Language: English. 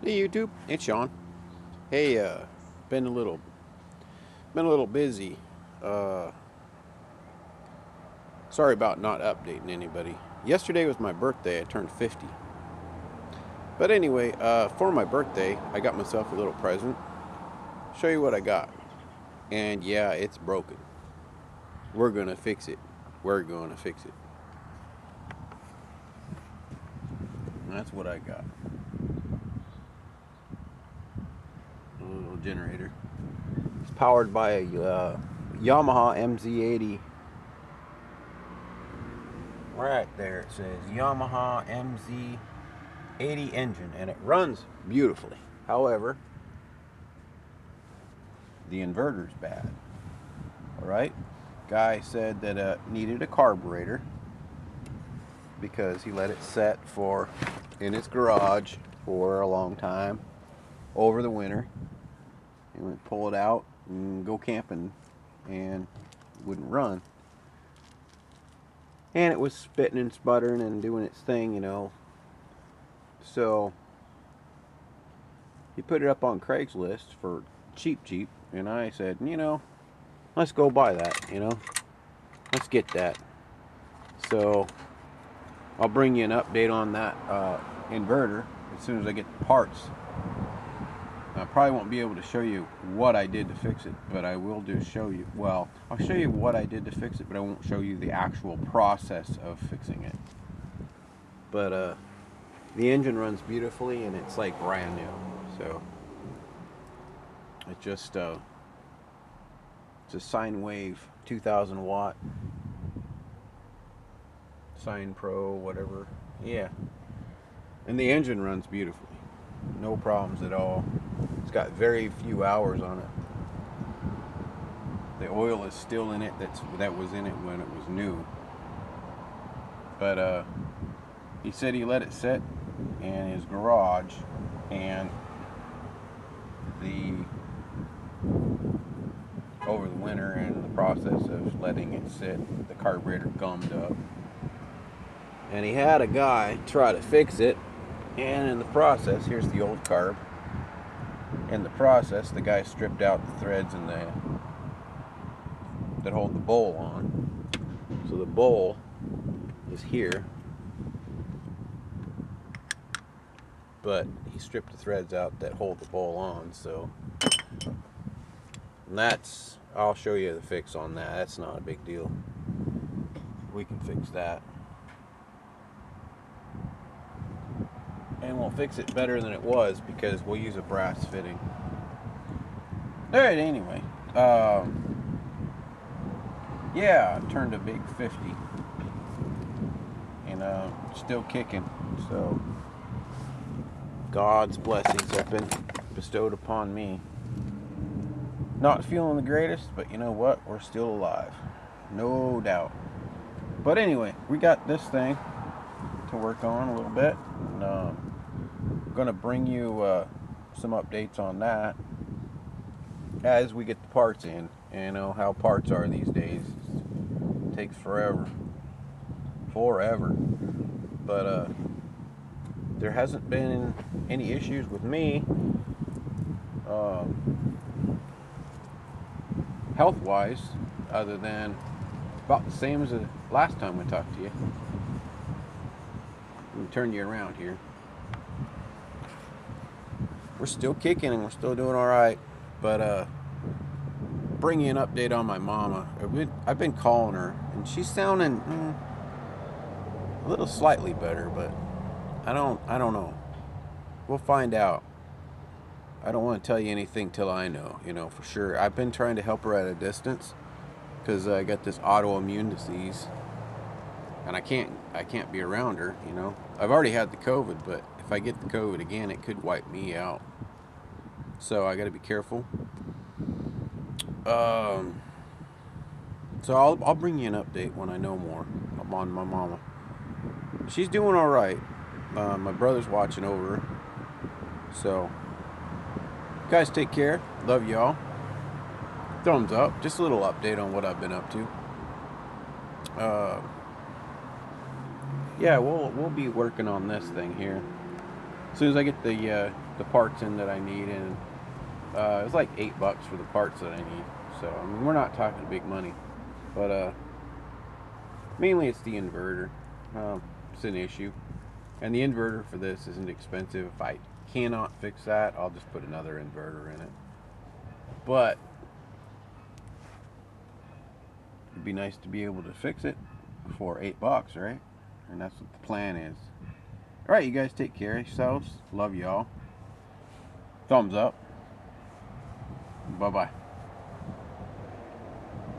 Hey YouTube, it's Sean. Hey, been a little busy. Uh, Sorry about not updating anybody. Yesterday was my birthday. I turned 50. But anyway, for my birthday, I got myself a little present. Show you what I got. And yeah, it's broken. We're gonna fix it. We're gonna fix it. And that's what I got. A little generator. It's powered by a Yamaha MZ80. Right there it says Yamaha MZ80 engine, and it runs beautifully. However, the inverter's bad. Alright? Guy said that it needed a carburetor because he let it set in his garage for a long time over the winter. He would pull it out and go camping and it wouldn't run. And it was spitting and sputtering and doing its thing, you know. So he put it up on Craigslist for cheap, and I said, you know, let's go buy that, you know. Let's get that. So I'll bring you an update on that inverter as soon as I get the parts. I probably won't be able to show you what I did to fix it, but I will show you, well, I'll show you what I did to fix it, but I won't show you the actual process of fixing it. But the engine runs beautifully and it's like brand new. So it's just it's a sine wave 2000 watt Sine Pro, whatever. Yeah. And the engine runs beautifully. No problems at all. It's got very few hours on it. The oil is still in it that was in it when it was new. But he said he let it sit in his garage, and over the winter, and in the process of letting it sit, the carburetor gummed up. And he had a guy try to fix it, and in the process, here's the old carb. In the process, the guy stripped out the threads that hold the bowl on. So the bowl is here, but he stripped the threads out that hold the bowl on. So I'll show you the fix on that. That's not a big deal. We can fix that. And we'll fix it better than it was because we'll use a brass fitting. Alright, anyway. Yeah, I turned a big 50. And still kicking. So God's blessings have been bestowed upon me. Not feeling the greatest, but you know what? We're still alive. No doubt. But anyway, we got this thing to work on a little bit. And, I'm going to bring you some updates on that as we get the parts in. You know how parts are these days. It takes forever. But there hasn't been any issues with me health-wise, other than about the same as the last time I talked to you. Let me turn you around here. We're still kicking and we're still doing all right, but bring you an update on my mama. I've been calling her, and she's sounding a little slightly better, but I don't know. We'll find out. I don't want to tell you anything till I know, you know, for sure. I've been trying to help her at a distance because I got this autoimmune disease, and I can't be around her, you know. I've already had the COVID, but if I get the COVID again, it could wipe me out. So I got to be careful. So I'll bring you an update when I know more on my mama. She's doing all right. My brother's watching over her. So, guys, take care. Love y'all. Thumbs up. Just a little update on what I've been up to. Yeah, we'll be working on this thing here. As soon as I get the the parts in that I need, and it's like $8 for the parts that I need. So I mean, we're not talking big money, but mainly it's the inverter. It's an issue, and the inverter for this isn't expensive. If I cannot fix that, I'll just put another inverter in it. But it'd be nice to be able to fix it for $8, right? And that's what the plan is. Alright, you guys take care of yourselves. Love y'all. Thumbs up. Bye-bye.